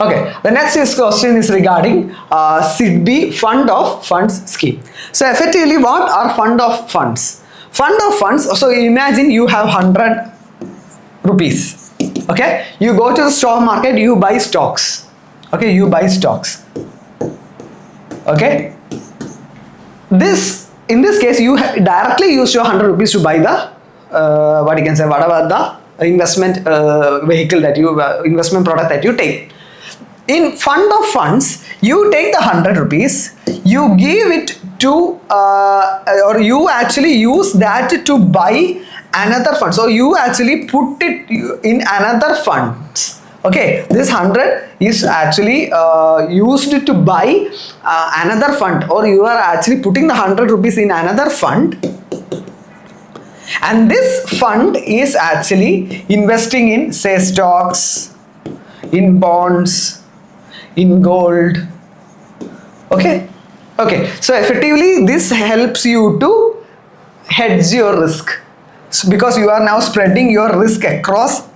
Okay, the next question is regarding SIDBI fund of funds scheme. So effectively, what are fund of funds? Fund of funds, so imagine you have 100 rupees. Okay, you go to the stock market, you buy stocks. Okay, you buy stocks. Okay, in this case you directly use your 100 rupees to buy the what you can say, whatever the investment vehicle that you investment product that you take. In fund of funds, you take the 100 rupees, you give it to or you actually use that to buy another fund. So you actually put it in another funds. Okay, this 100 is actually used to buy another fund, or you are actually putting the 100 rupees in another fund, and this fund is actually investing in, say, stocks, in bonds, in gold. Okay, so effectively this helps you to hedge your risk, because you are now spreading your risk across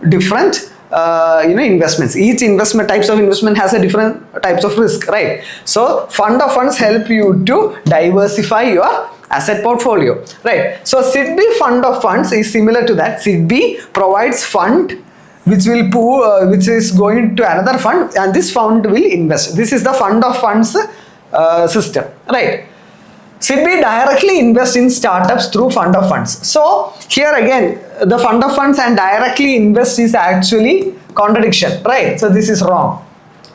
different investments. Each types of investment has a different types of risk, right? So fund of funds help you to diversify your asset portfolio, right? So SIDBI fund of funds is similar to that. SIDBI provides fund which is going to another fund, and this fund will invest. This is the fund of funds system, right? SIDBI directly invests in startups through fund of funds. So here again, the fund of funds and directly invest is actually contradiction, right? So this is wrong.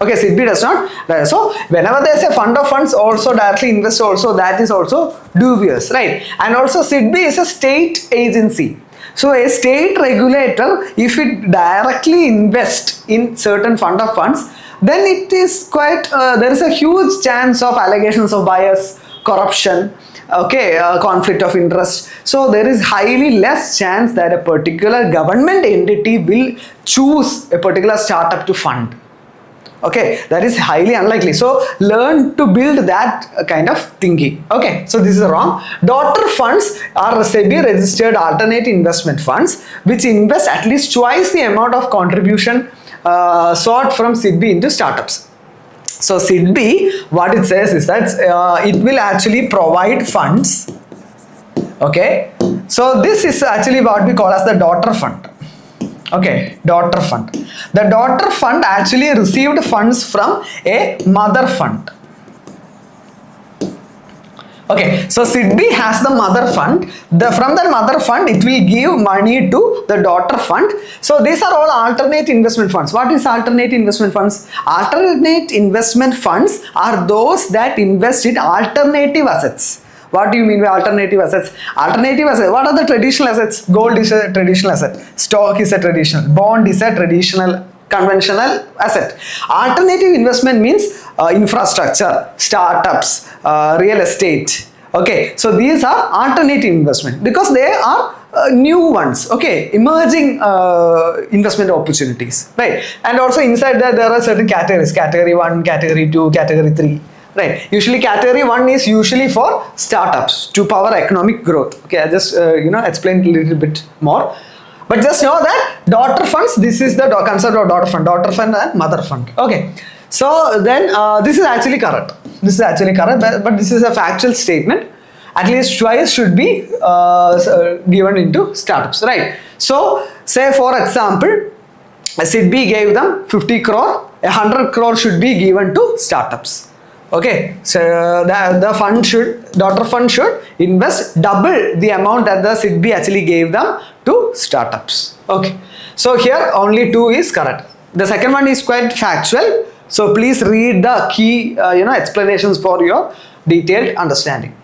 Okay, SIDBI does not. So whenever there is a fund of funds also directly invest also, that is also dubious, right? And also SIDBI is a state agency. So a state regulator, if it directly invests in certain fund of funds, then it is quite, there is a huge chance of allegations of bias, corruption, okay, conflict of interest. So there is highly less chance that a particular government entity will choose a particular startup to fund. Okay, that is highly unlikely. So learn to build that kind of thinking. Okay, so this is wrong. Daughter funds are SEBI-registered alternate investment funds which invest at least twice the amount of contribution sought from SIDBI into startups. So SIDBI, what it says is that it will actually provide funds. Okay, so this is actually what we call as the daughter fund. Okay, daughter fund. The daughter fund actually received funds from a mother fund. Okay, so SIDBI has the mother fund. From that mother fund, it will give money to the daughter fund. So these are all alternate investment funds. What is alternate investment funds? Alternate investment funds are those that invest in alternative assets. What do you mean by alternative assets? Alternative assets, what are the traditional assets? Gold is a traditional asset. Stock is a traditional. Bond is a traditional, conventional asset. Alternative investment means infrastructure, startups, real estate. Okay, so these are alternative investment because they are new ones, okay, emerging investment opportunities, right? And also inside that there are certain categories, category 1, category 2, category 3. Right. Usually category 1 is usually for startups to power economic growth. Okay, I just explained a little bit more. But just know that daughter funds, this is the concept of daughter fund and mother fund. Okay. So then this is actually correct. This is actually correct, but this is a factual statement. At least twice should be given into startups, right? So say for example, SIDBI gave them 50 crore, 100 crore should be given to startups. Okay, so the fund daughter fund should invest double the amount that the SIDBI actually gave them to startups. Okay, so here only 2 is correct. The second one is quite factual. So please read the key explanations for your detailed understanding.